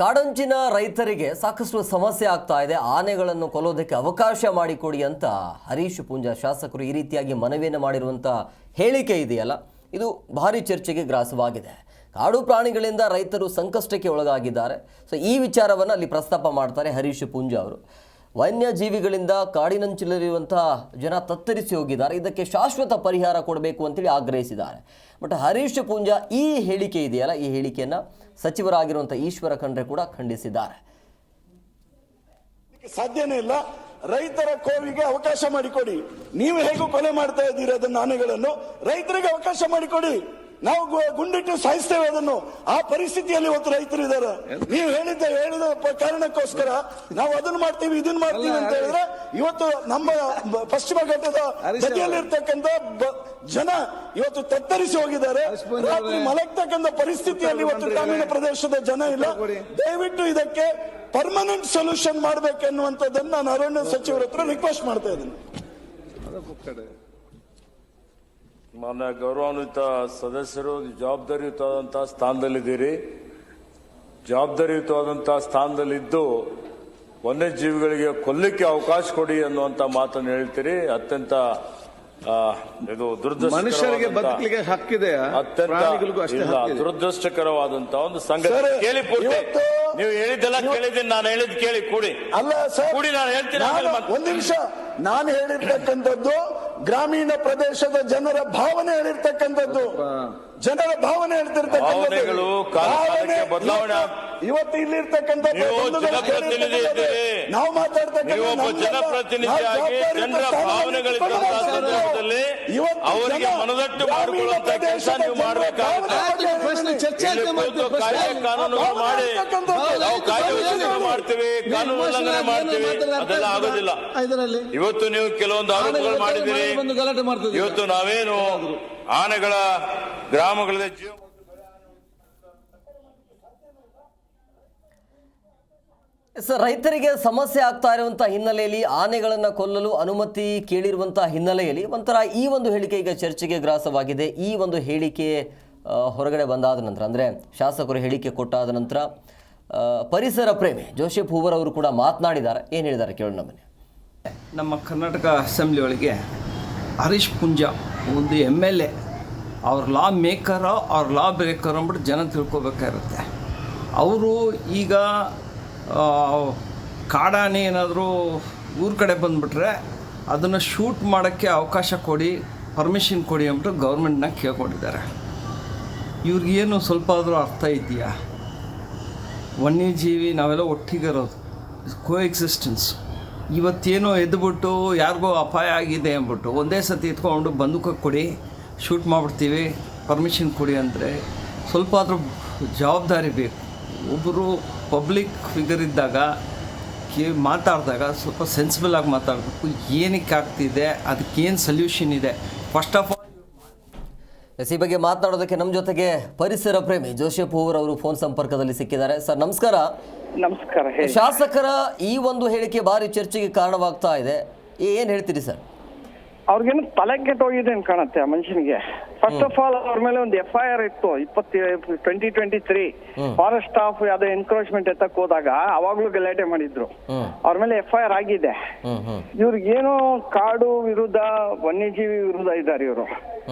ಕಾಡಂಚಿನ ರೈತರಿಗೆ ಸಾಕಷ್ಟು ಸಮಸ್ಯೆ ಆಗ್ತಾ ಇದೆ. ಆನೆಗಳನ್ನು ಕೊಲ್ಲೋದಕ್ಕೆ ಅವಕಾಶ ಮಾಡಿಕೊಡಿ ಅಂತ ಹರೀಶ್ ಪೂಂಜಾ ಶಾಸಕರು ಈ ರೀತಿಯಾಗಿ ಮನವಿಯನ್ನು ಮಾಡಿರುವಂಥ ಹೇಳಿಕೆ ಇದೆಯಲ್ಲ, ಇದು ಭಾರಿ ಚರ್ಚೆಗೆ ಗ್ರಾಸವಾಗಿದೆ. ಕಾಡು ಪ್ರಾಣಿಗಳಿಂದ ರೈತರು ಸಂಕಷ್ಟಕ್ಕೆ ಒಳಗಾಗಿದ್ದಾರೆ. ಸೊ ಈ ವಿಚಾರವನ್ನು ಅಲ್ಲಿ ಪ್ರಸ್ತಾಪ ಮಾಡ್ತಾರೆ ಹರೀಶ್ ಪೂಂಜಾ ಅವರು. ವನ್ಯಜೀವಿಗಳಿಂದ ಕಾಡಿನಂಚಿನಲ್ಲಿರುವಂಥ ಜನ ತತ್ತರಿಸಿ ಹೋಗಿದ್ದಾರೆ, ಇದಕ್ಕೆ ಶಾಶ್ವತ ಪರಿಹಾರ ಕೊಡಬೇಕು ಅಂತೇಳಿ ಆಗ್ರಹಿಸಿದ್ದಾರೆ. ಬಟ್ ಹರೀಶ್ ಪೂಂಜಾ ಈ ಹೇಳಿಕೆ ಇದೆಯಲ್ಲ, ಈ ಹೇಳಿಕೆಯನ್ನು ಸಚಿವರಾಗಿರುವಂಥ ಈಶ್ವರ ಖಂಡ್ರೆ ಕೂಡ ಖಂಡಿಸಿದ್ದಾರೆ. ಸಾಧ್ಯನೇ ಇಲ್ಲ. ರೈತರ ಕೋವಿಗೆ ಅವಕಾಶ ಮಾಡಿಕೊಡಿ. ನೀವು ಹೇಗೂ ಕೊಲೆ ಮಾಡ್ತಾ ಇದ್ದೀರಿ ಅದನ್ನ, ಆನೆಗಳನ್ನು ರೈತರಿಗೆ ಅವಕಾಶ ಮಾಡಿಕೊಡಿ. ನಾವು ಗುಂಡಿಟ್ಟು ಸಾಯಿಸ್ತೇವೆ ಅದನ್ನು. ಆ ಪರಿಸ್ಥಿತಿಯಲ್ಲಿ ಇವತ್ತು ರೈತರು ಇದ್ದಾರೆ. ನೀವು ಹೇಳಿದ ಕಾರಣಕ್ಕೋಸ್ಕರ ನಾವು ಅದನ್ನು ಮಾಡ್ತೀವಿ ಇದನ್ನ ಮಾಡ್ತೀವಿ ಅಂತ ಹೇಳಿದ್ರೆ ಇವತ್ತು ನಮ್ಮ ಪಶ್ಚಿಮ ಘಟ್ಟದ ಬದಿಯಲ್ಲಿರ್ತಕ್ಕಂಥ ಜನ ಇವತ್ತು ತತ್ತರಿಸಿ ಹೋಗಿದ್ದಾರೆ. ರಾತ್ರಿ ಮಲಗ್ತಕ್ಕಂಥ ಪರಿಸ್ಥಿತಿಯಲ್ಲಿ ಇವತ್ತು ಗ್ರಾಮೀಣ ಪ್ರದೇಶದ ಜನ ಇಲ್ಲ. ದಯವಿಟ್ಟು ಇದಕ್ಕೆ ಪರ್ಮನೆಂಟ್ ಸೊಲ್ಯೂಷನ್ ಮಾಡ್ಬೇಕೆನ್ನುವಂಥದ್ದನ್ನು ನಾನು ಅರಣ್ಯ ಸಚಿವರ ಹತ್ರ ರಿಕ್ವೆಸ್ಟ್ ಮಾಡ್ತಾ ಇದ್ದೀನಿ. ಮಾನ್ಯ ಗೌರವಾನ್ವಿತ ಸದಸ್ಯರು, ಜವಾಬ್ದಾರಿಯುತವಾದಂತಹ ಸ್ಥಾನದಲ್ಲಿದ್ದೀರಿ. ಜವಾಬ್ದಾರಿಯುತವಾದಂತಹ ಸ್ಥಾನದಲ್ಲಿದ್ದು ವನ್ಯಜೀವಿಗಳಿಗೆ ಕೊಲ್ಲಿಕ್ಕೆ ಅವಕಾಶ ಕೊಡಿ ಅನ್ನುವಂತ ಮಾತನ್ನು ಹೇಳ್ತೀರಿ. ಅತ್ಯಂತ ಇದು ಮನುಷ್ಯರಿಗೆ ಬದುಕಲಿಕ್ಕೆ ಹಕ್ಕಿದೆ, ಅತ್ಯಂತ ದುರದೃಷ್ಟಕರವಾದಂತಹ ಒಂದು ಸಂಗತಿ. ಕೇಳಿ ಪೂರ್ತಿ ನೀವು ಹೇಳಿದ್ದೆಲ್ಲ ಕೇಳಿದ್ದೀನಿ, ನಾನು ಹೇಳಿದ್ ಕೇಳಿ ಕೂಡಿ. ಅಲ್ಲ ಸರ್, ಕೂಡಿ ನಾನು ಹೇಳ್ತೀನಿ. ಒಂದ್ ನಿಮಿಷ, ನಾನು ಹೇಳಿರ್ತಕ್ಕಂಥದ್ದು ಗ್ರಾಮೀಣ ಪ್ರದೇಶದ ಜನರ ಭಾವನೆ ಹೇಳಿರ್ತಕ್ಕಂಥದ್ದು, ಜನರ ಭಾವನೆ ಹೇಳ್ತಿರ್ತಕ್ಕಂಥದ್ದು. ಬದಲಾವಣೆ ಇವತ್ತು ಇಲ್ಲಿರ್ತಕ್ಕಂಥ ನಾವು ಮಾತಾಡ್ತಕ್ಕಂಥ ಜನಪ್ರತಿನಿಧಿಯಾಗಿ ಜನರ ಭಾವನೆಗಳಿದ್ದಂತಹ ಸಂದರ್ಭದಲ್ಲಿ ಅವರಿಗೆ ಮನದಟ್ಟು ಮಾಡಿಕೊಳ್ಳುವಂತ ಕೆಲಸ ನೀವು ಮಾಡಬೇಕಾಗುತ್ತೆ. ಕಾನೂನುಗಳು ಮಾಡಿ ನಾವು ಕಾಯ್ದೆ ಮಾಡ್ತೀವಿ, ಕಾನೂನು ಉಲ್ಲಂಘನೆ ಮಾಡ್ತೀವಿ, ಅದೆಲ್ಲ ಆಗೋದಿಲ್ಲ. ಇವತ್ತು ನೀವು ಕೆಲವೊಂದು ಆರೋಪಗಳು ಮಾಡಿದ್ದೀರಿ. ಇವತ್ತು ನಾವೇನು ಆನೆಗಳ ಗ್ರಾಮಗಳ ಜೀವ ಸರ್, ರೈತರಿಗೆ ಸಮಸ್ಯೆ ಆಗ್ತಾ ಇರುವಂಥ ಹಿನ್ನೆಲೆಯಲ್ಲಿ ಆನೆಗಳನ್ನು ಕೊಲ್ಲಲು ಅನುಮತಿ ಕೇಳಿರುವಂಥ ಹಿನ್ನೆಲೆಯಲ್ಲಿ ಒಂಥರ ಈ ಒಂದು ಹೇಳಿಕೆ ಈಗ ಚರ್ಚೆಗೆ ಗ್ರಾಸವಾಗಿದೆ. ಈ ಒಂದು ಹೇಳಿಕೆ ಹೊರಗಡೆ ಬಂದಾದ ನಂತರ, ಅಂದರೆ ಶಾಸಕರು ಹೇಳಿಕೆ ಕೊಟ್ಟಾದ ನಂತರ ಪರಿಸರ ಪ್ರೇಮಿ ಜೋಸೆಫ್ ಹೂವರ್ ಅವರು ಕೂಡ ಮಾತನಾಡಿದ್ದಾರೆ. ಏನು ಹೇಳಿದ್ದಾರೆ ಕೇಳೋಣ ಬನ್ನಿ. ನಮ್ಮ ಕರ್ನಾಟಕ ಅಸೆಂಬ್ಲಿ ಒಳಗೆ ಹರೀಶ್ ಪೂಂಜಾ ಒಂದು MLA, ಅವ್ರ ಲಾ ಮೇಕರೋ ಅವ್ರ ಲಾ ಬ್ರೇಕರೋ ಅಂದ್ಬಿಟ್ಟು ಜನ ತಿಳ್ಕೊಬೇಕಾಗಿರುತ್ತೆ. ಅವರು ಈಗ ಕಾಡಾನೆ ಏನಾದರೂ ಊರ ಕಡೆ ಬಂದುಬಿಟ್ರೆ ಅದನ್ನು ಶೂಟ್ ಮಾಡೋಕ್ಕೆ ಅವಕಾಶ ಕೊಡಿ, ಪರ್ಮಿಷನ್ ಕೊಡಿ ಅಂದ್ಬಿಟ್ಟು ಗೌರ್ಮೆಂಟ್ನ ಕೇಳ್ಕೊಂಡಿದ್ದಾರೆ. ಇವ್ರಿಗೇನು ಸ್ವಲ್ಪ ಆದರೂ ಅರ್ಥ ಇದೆಯಾ? ವನ್ಯಜೀವಿ ನಾವೆಲ್ಲ ಒಟ್ಟಿಗಿರೋದು, ಕೋ ಎಕ್ಸಿಸ್ಟೆನ್ಸ್. ಇವತ್ತೇನೋ ಎದ್ದುಬಿಟ್ಟು ಯಾರಿಗೋ ಅಪಾಯ ಆಗಿದೆ ಅಂದ್ಬಿಟ್ಟು ಒಂದೇ ಸತಿ ಎತ್ಕೊಂಡು ಬಂದೂಕ ಕೊಡಿ, ಶೂಟ್ ಮಾಡಿಬಿಡ್ತೀವಿ, ಪರ್ಮಿಷನ್ ಕೊಡಿ ಅಂದರೆ ಸ್ವಲ್ಪ ಆದರೂ ಜವಾಬ್ದಾರಿ ಬೇಕು. ಒಬ್ಬರು ಪಬ್ಲಿಕ್ ಫಿಗರ್ ಇದ್ದಾಗ ಮಾತಾಡಿದಾಗ ಸ್ವಲ್ಪ ಸೆನ್ಸಿಬಲ್ ಆಗಿ ಮಾತಾಡಬೇಕು. ಏನಕ್ಕೆ ಆಗ್ತಿದೆ, ಅದಕ್ಕೇನು ಸೊಲ್ಯೂಷನ್ ಇದೆ, ಫಸ್ಟ್ ಆಫ್ ಆಲ್. ಈ ಬಗ್ಗೆ ಮಾತನಾಡೋದಕ್ಕೆ ನಮ್ಮ ಜೊತೆಗೆ ಪರಿಸರ ಪ್ರೇಮಿ ಜೋಸೆಫ್ ಹೂವರ್ ಅವರು ಫೋನ್ ಸಂಪರ್ಕದಲ್ಲಿ ಸಿಕ್ಕಿದ್ದಾರೆ. ಸರ್ ನಮಸ್ಕಾರ. ನಮಸ್ಕಾರ. ಶಾಸಕರ ಈ ಒಂದು ಹೇಳಿಕೆ ಭಾರಿ ಚರ್ಚೆಗೆ ಕಾರಣವಾಗ್ತಾ ಇದೆ, ಏನು ಹೇಳ್ತೀರಿ ಸರ್? ಅವ್ರಿಗೇನು ತಲೆ ಕೆಟ್ಟೋಗಿದೆ ಅಂತ ಕಾಣುತ್ತೆ ಆ ಮನುಷ್ಯನಿಗೆ. ಫಸ್ಟ್ ಆಫ್ ಆಲ್ ಅವ್ರ ಮೇಲೆ ಒಂದು FIR ಇತ್ತು 2023 ಫಾರೆಸ್ಟ್ ಸ್ಟಾಫ್ ಯಾವ್ದೋ ಎನ್ಕ್ರೋಚ್ಮೆಂಟ್ ಎತ್ತಕ್ ಹೋದಾಗ ಅವಾಗ್ಲೂ ಗಲಾಟೆ ಮಾಡಿದ್ರು. ಅವ್ರ ಮೇಲೆ FIR ಆಗಿದೆ. ಇವ್ರಿಗೇನೋ ಕಾಡು ವಿರುದ್ಧ ವನ್ಯಜೀವಿ ವಿರುದ್ಧ ಇದ್ದಾರೆ ಇವರು.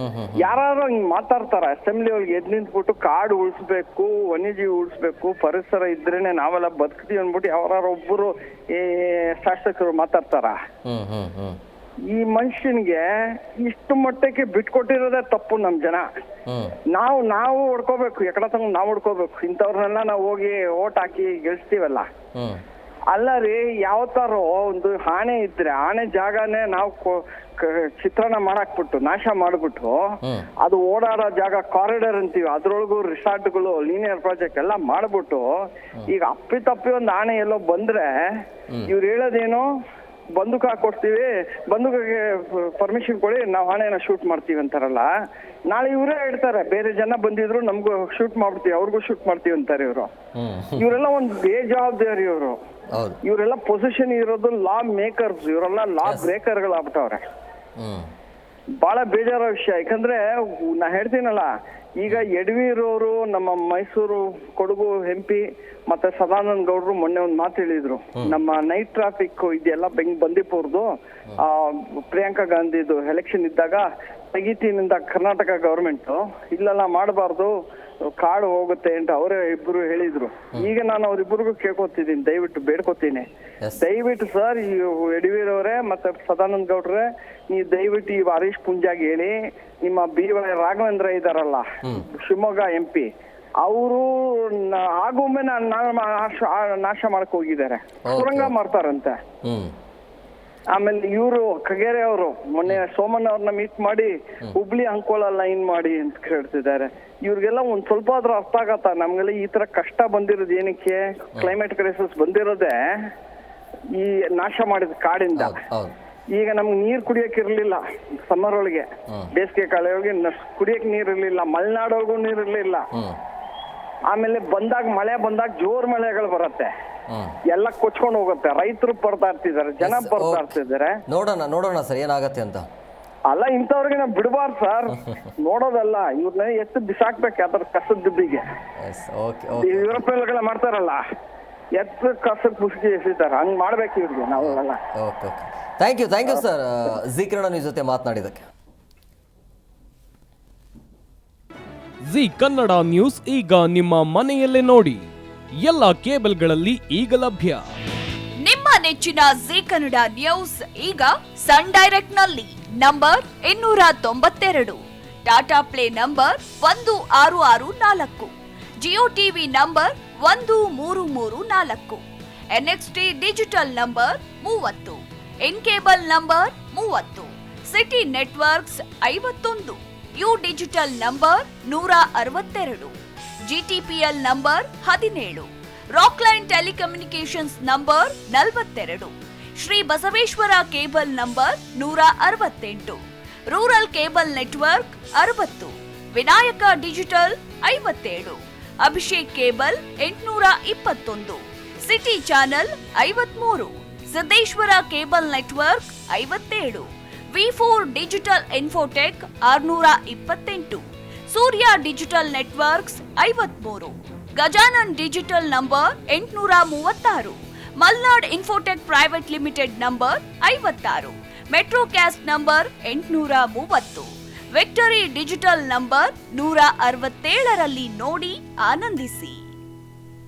ಯಾರು ಹಿಂಗ್ ಮಾತಾಡ್ತಾರ ಅಸೆಂಬ್ಲಿ ಒಳಗೆ ಎದ್ ನಿಂತ್ಬಿಟ್ಟು ಕಾಡು ಉಳಿಸ್ಬೇಕು, ವನ್ಯಜೀವಿ ಉಳಿಸ್ಬೇಕು, ಪರಿಸರ ಇದ್ರೇನೆ ನಾವೆಲ್ಲ ಬದುಕ್ತೀವಿ ಅಂದ್ಬಿಟ್ಟು ಯಾರೊಬ್ಬರು ಶಾಸಕರು ಮಾತಾಡ್ತಾರ? ಈ ಮನುಷ್ಯನ್ಗೆ ಇಷ್ಟು ಮಟ್ಟಕ್ಕೆ ಬಿಟ್ಕೊಟ್ಟಿರೋದೇ ತಪ್ಪು. ನಮ್ ಜನ ನಾವು ಹೊಡ್ಕೋಬೇಕು, ಎಕಡ ತಗೊಂಡು ನಾವು ಹೊಡ್ಕೋಬೇಕು. ಇಂಥವ್ರನ್ನೆಲ್ಲ ನಾವು ಹೋಗಿ ಓಟ್ ಹಾಕಿ ಗೆಲ್ಸ್ತೀವಲ್ಲ. ಅಲ್ಲ ರೀ, ಯಾವತ್ತಾರೋ ಒಂದು ಆನೆ ಇದ್ರೆ ಆನೆ ಜಾಗನೇ ನಾವು ಚಿತ್ರಣ ಮಾಡಾಕ್ಬಿಟ್ಟು ನಾಶ ಮಾಡ್ಬಿಟ್ಟು ಅದು ಓಡಾಡೋ ಜಾಗ ಕಾರಿಡಾರ್ ಅಂತೀವಿ, ಅದ್ರೊಳಗೂ ರಿಸಾರ್ಟ್ಗಳು, ಲೀನಿಯರ್ ಪ್ರಾಜೆಕ್ಟ್ ಎಲ್ಲ ಮಾಡ್ಬಿಟ್ಟು ಈಗ ಅಪ್ಪಿ ಒಂದು ಆನೆ ಎಲ್ಲೋ ಬಂದ್ರೆ ಇವ್ರು ಹೇಳೋದೇನು, ಬಂದೂಕ ಕೊಡ್ತೀವಿ, ಬಂದೂಕಿಗೆ ಪರ್ಮಿಷನ್ ಕೊಡಿ, ನಾವು ಆನೆನ ಶೂಟ್ ಮಾಡ್ತೀವಿ ಅಂತಾರಲ್ಲ. ನಾಳೆ ಇವರೇ ಹೇಳ್ತಾರೆ ಬೇರೆ ಜನ ಬಂದಿದ್ರು ನಮ್ಗೂ ಶೂಟ್ ಮಾಡ್ತೀವಿ, ಅವ್ರಿಗೂ ಶೂಟ್ ಮಾಡ್ತೀವಿ ಅಂತಾರೆ ಇವರು. ಇವರೆಲ್ಲ ಒಂದು ಬೇಜವಾಬ್ದಾರಿ ಇವರು. ಇವರೆಲ್ಲ ಪೊಸಿಷನ್ ಇರೋದು ಲಾ ಮೇಕರ್ಸ್, ಇವರೆಲ್ಲ ಲಾ ಬ್ರೇಕರ್ಗಳಾಗ್ಬಿಟ್ಟವ್ರೆ. ಬಹಳ ಬೇಜಾರ ವಿಷಯ. ಯಾಕಂದ್ರೆ ನಾ ಹೇಳ್ತೀನಲ್ಲ, ಈಗ ಯಡವೀರವರು ನಮ್ಮ ಮೈಸೂರು ಕೊಡಗು ಎಂಪಿ ಮತ್ತೆ ಸದಾನಂದ ಗೌಡ್ರು ಮೊನ್ನೆ ಒಂದು ಮಾತು ಹೇಳಿದ್ರು, ನಮ್ಮ ನೈಟ್ ಟ್ರಾಫಿಕ್ ಇದೆಲ್ಲ ಬಂದೀಪುರ್ದು ಪ್ರಿಯಾಂಕಾ ಗಾಂಧಿದು ಎಲೆಕ್ಷನ್ ಇದ್ದಾಗ ತೆಗಿತೀನಿಂದ ಕರ್ನಾಟಕ ಗವರ್ಮೆಂಟ್ ಇಲ್ಲೆಲ್ಲ ಮಾಡಬಾರ್ದು, ಕಾಡು ಹೋಗುತ್ತೆ ಅಂತ ಅವರೇ ಇಬ್ರು ಹೇಳಿದ್ರು. ಈಗ ನಾನು ಅವ್ರಿಬ್ರಿಗೂ ಕೇಳ್ಕೊತಿದ್ದೀನಿ, ದಯವಿಟ್ಟು ಬೇಡ್ಕೊತೀನಿ, ದಯವಿಟ್ಟು ಸರ್ ಈ ಯಡವೀರವರೇ ಮತ್ತೆ ಸದಾನಂದ ಗೌಡ್ರೆ, ನೀವು ದಯವಿಟ್ಟು ಈ ಹರೀಶ್ ಪೂಂಜಾಗ್ ಹೇಳಿ, ನಿಮ್ಮ BY ರಾಘವೇಂದ್ರ ಇದಾರಲ್ಲ ಶಿವಮೊಗ್ಗ MP, ಅವರು ಆಗೊಮ್ಮೆ ನಾಶ ಮಾಡಕ್ ಹೋಗಿದ್ದಾರೆ, ಸುರಂಗ ಮಾಡ್ತಾರಂತೆ. ಆಮೇಲೆ ಇವರು ಖಗೇರೆ ಅವರು ಮೊನ್ನೆ ಸೋಮಣ್ಣ ಅವ್ರನ್ನ ಮೀಟ್ ಮಾಡಿ ಹುಬ್ಳಿ ಅಂಕೋಲ ಲೈನ್ ಮಾಡಿ ಅಂತ ಕೇಳ್ತಿದ್ದಾರೆ. ಇವ್ರಿಗೆಲ್ಲ ಒಂದ್ ಸ್ವಲ್ಪ ಆದ್ರೂ ಅರ್ಥ ಆಗತ್ತ? ನಮ್ಗೆಲ್ಲ ಈ ತರ ಕಷ್ಟ ಬಂದಿರೋದು ಏನಕ್ಕೆ? ಕ್ಲೈಮೇಟ್ ಕ್ರೈಸಿಸ್ ಬಂದಿರೋದೇ ಈ ನಾಶ ಮಾಡಿದ ಕಾಡಿಂದ. ಈಗ ನಮ್ಗೆ ನೀರ್ ಕುಡಿಯಕ್ ಇರ್ಲಿಲ್ಲ ಸಮ್ಮರ್ ಒಳಗೆ, ಬೇಸಿಗೆ ಕಾಲ ಒಳಗೆ ಕುಡಿಯಕ್ ನೀರ್ ಇರ್ಲಿಲ್ಲ, ಮಲೆನಾಡೊಳಗೂ ನೀರ್ ಇರ್ಲಿಲ್ಲ. ಆಮೇಲೆ ಬಂದಾಗ ಮಳೆ ಬಂದಾಗ ಜೋರ್ ಮಳೆಗಳು ಬರುತ್ತೆ, ಎಲ್ಲ ಕೊಚ್ಕೊಂಡು ಹೋಗುತ್ತೆ, ರೈತರು ಬರ್ತಾ ಇರ್ತಿದ್ದಾರೆ, ಜನ ಬರ್ತಾ ಇರ್ತಿದ್ದಾರೆ. ನೋಡೋಣ ಸರ್ ಏನಾಗತ್ತೆ ಅಂತ. ಅಲ್ಲ ಇಂಥವ್ರಿಗೆ ನಾವು ಬಿಡಬಾರ್ದು ಸರ್, ನೋಡೋದಲ್ಲ, ಇವ್ರನ್ನ ಎಷ್ಟು ಬಿಸಾಕ್ಬೇಕು ಅದ್ರ ಕಸದ ದುಡ್ಡಿಗೆ. ಯುರೋಪಿಯನ್ಗಳ ಮಾಡ್ತಾರಲ್ಲ, ಎತ್ತು ಕಸದ ಪುಷ್ಟಿ ಎಸಿತಾರೆ, ಹಂಗ್ ಮಾಡ್ಬೇಕು ಇವ್ರಿಗೆ ನಾವೆಲ್ಲ. Okay thank you sir Zee Kannada news ಜೊತೆ ಮಾತನಾಡಿದ್ದಕ್ಕೆ. ಜಿ ಕನ್ನಡ ನ್ಯೂಸ್ ಈಗ ನಿಮ್ಮ ಮನೆಯಲ್ಲೇ ನೋಡಿ, ಎಲ್ಲ ಕೇಬಲ್ಗಳಲ್ಲಿ ಈಗ ಲಭ್ಯ. ನಿಮ್ಮ ನೆಚ್ಚಿನ ಜಿ ಕನ್ನಡ ನ್ಯೂಸ್ ಈಗ ಸನ್ ಡೈರೆಕ್ಟ್ ನಲ್ಲಿ number 292, Tata play number 1664, Jio TV number 1334, NXT digital number 30, in cable number 30, city networks 51, U digital number 162, GTPL number 17, Rockline telecommunications number 42, Shri Basaveshwara cable number 168, rural cable network 60, Vinayaka digital 57, Abhishek cable 821, city channel 53, Siddeshwara cable network 57, V4 digital Infotech 628, Surya digital networks 53, Gajanan digital number 836, Malnad Infotech private limited number 56, Metrocast number 830, Victory digital number 167ರಲ್ಲಿ ನೋಡಿ ಆನಂದಿಸಿ.